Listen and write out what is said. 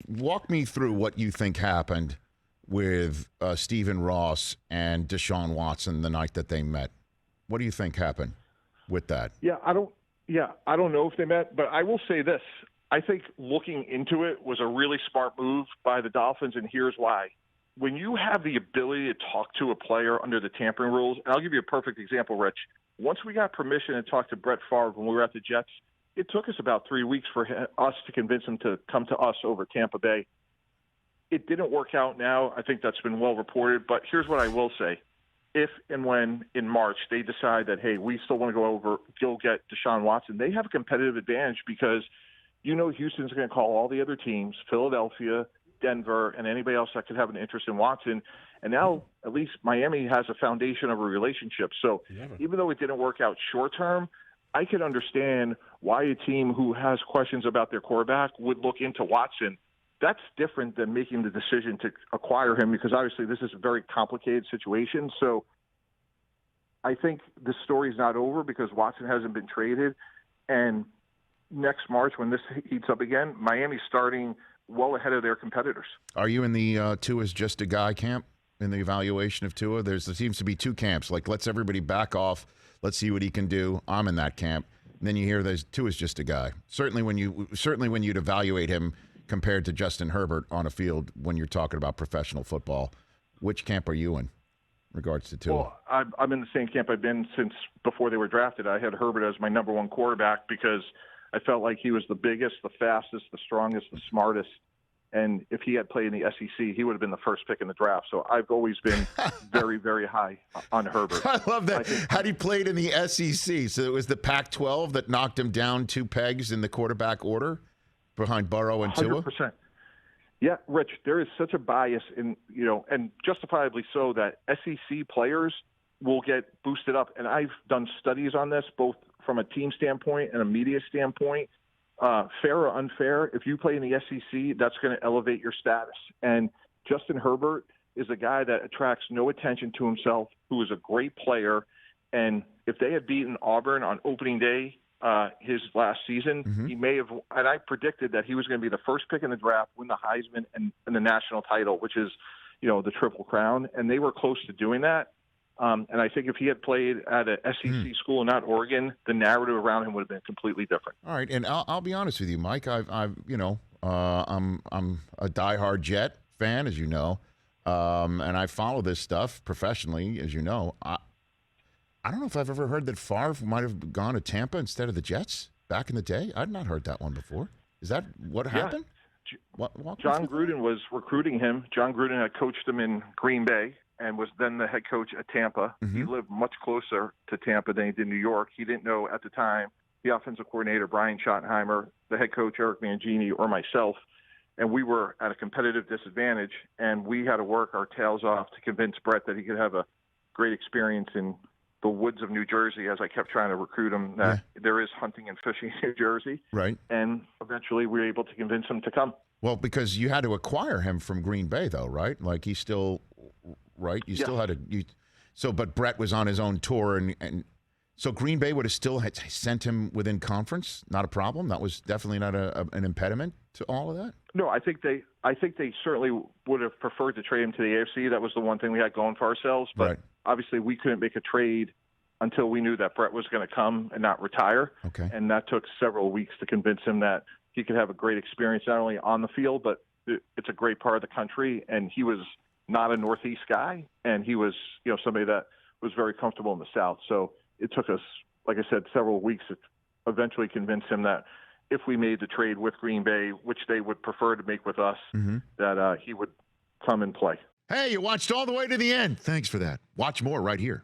walk me through what you think happened with Stephen Ross and Deshaun Watson the night that they met. What do you think happened with that? I don't know if they met, but I will say this. I think looking into it was a really smart move by the Dolphins, and here's why. When you have the ability to talk to a player under the tampering rules, and I'll give you a perfect example, Rich. Once we got permission to talk to Brett Favre when we were at the Jets, it took us about 3 weeks for us to convince him to come to us over Tampa Bay. It didn't work out now. I think that's been well reported. But here's what I will say. If and when in March they decide that, hey, we still want to go get Deshaun Watson, they have a competitive advantage because Houston's going to call all the other teams, Philadelphia, Denver, and anybody else that could have an interest in Watson. And now at least Miami has a foundation of a relationship. So even though it didn't work out short term, I could understand why a team who has questions about their quarterback would look into Watson. That's different than making the decision to acquire him because obviously this is a very complicated situation. So I think the story's not over because Watson hasn't been traded. And next March when this heats up again, Miami's starting well ahead of their competitors. Are you in the Tua's just a guy camp in the evaluation of Tua? There seems to be two camps. Like, let's everybody back off. Let's see what he can do. I'm in that camp. And then you hear there's Tua's just a guy. Certainly when you'd evaluate him compared to Justin Herbert on a field when you're talking about professional football, which camp are you in regards to Tua? Well, I'm in the same camp I've been since before they were drafted. I had Herbert as my number one quarterback because I felt like he was the biggest, the fastest, the strongest, the smartest. And if he had played in the SEC, he would have been the first pick in the draft. So I've always been very, very high on Herbert. I love that. Had he played in the SEC? So it was the Pac-12 that knocked him down 2 pegs in the quarterback order behind Burrow and Tua? 100%. Yeah, Rich, there is such a bias in, and justifiably so, that SEC players will get boosted up. And I've done studies on this, both from a team standpoint and a media standpoint. Fair or unfair, if you play in the SEC, that's going to elevate your status. And Justin Herbert is a guy that attracts no attention to himself, who is a great player. And if they had beaten Auburn on opening day his last season, he may have – and I predicted that he was going to be the first pick in the draft, win the Heisman and the national title, which is, the Triple Crown. And they were close to doing that. And I think if he had played at a SEC school and not Oregon, the narrative around him would have been completely different. All right, and I'll be honest with you, Mike. I'm a diehard Jet fan, as you know, and I follow this stuff professionally, as you know. I don't know if I've ever heard that Favre might have gone to Tampa instead of the Jets back in the day. I'd not heard that one before. Is that what happened? John Gruden was recruiting him. John Gruden had coached him in Green Bay and was then the head coach at Tampa. He lived much closer to Tampa than he did New York. He didn't know at the time the offensive coordinator, Brian Schottenheimer, the head coach, Eric Mangini, or myself, and we were at a competitive disadvantage, and we had to work our tails off to convince Brett that he could have a great experience in the woods of New Jersey, as I kept trying to recruit him that there is hunting and fishing in New Jersey. Right. And eventually we were able to convince him to come. Well, because you had to acquire him from Green Bay, though, right? Like he's still – right? You still had to but Brett was on his own tour, and so Green Bay would have still had sent him within conference. Not a problem. That was definitely not an impediment to all of that. No, I think they certainly would have preferred to trade him to the AFC. That was the one thing we had going for ourselves. But obviously, we couldn't make a trade until we knew that Brett was going to come and not retire. Okay, and that took several weeks to convince him that he could have a great experience not only on the field, but it's a great part of the country, and he was not a Northeast guy, and he was, somebody that was very comfortable in the South. So it took us, like I said, several weeks to eventually convince him that if we made the trade with Green Bay, which they would prefer to make with us, that he would come and play. Hey, you watched all the way to the end. Thanks for that. Watch more right here.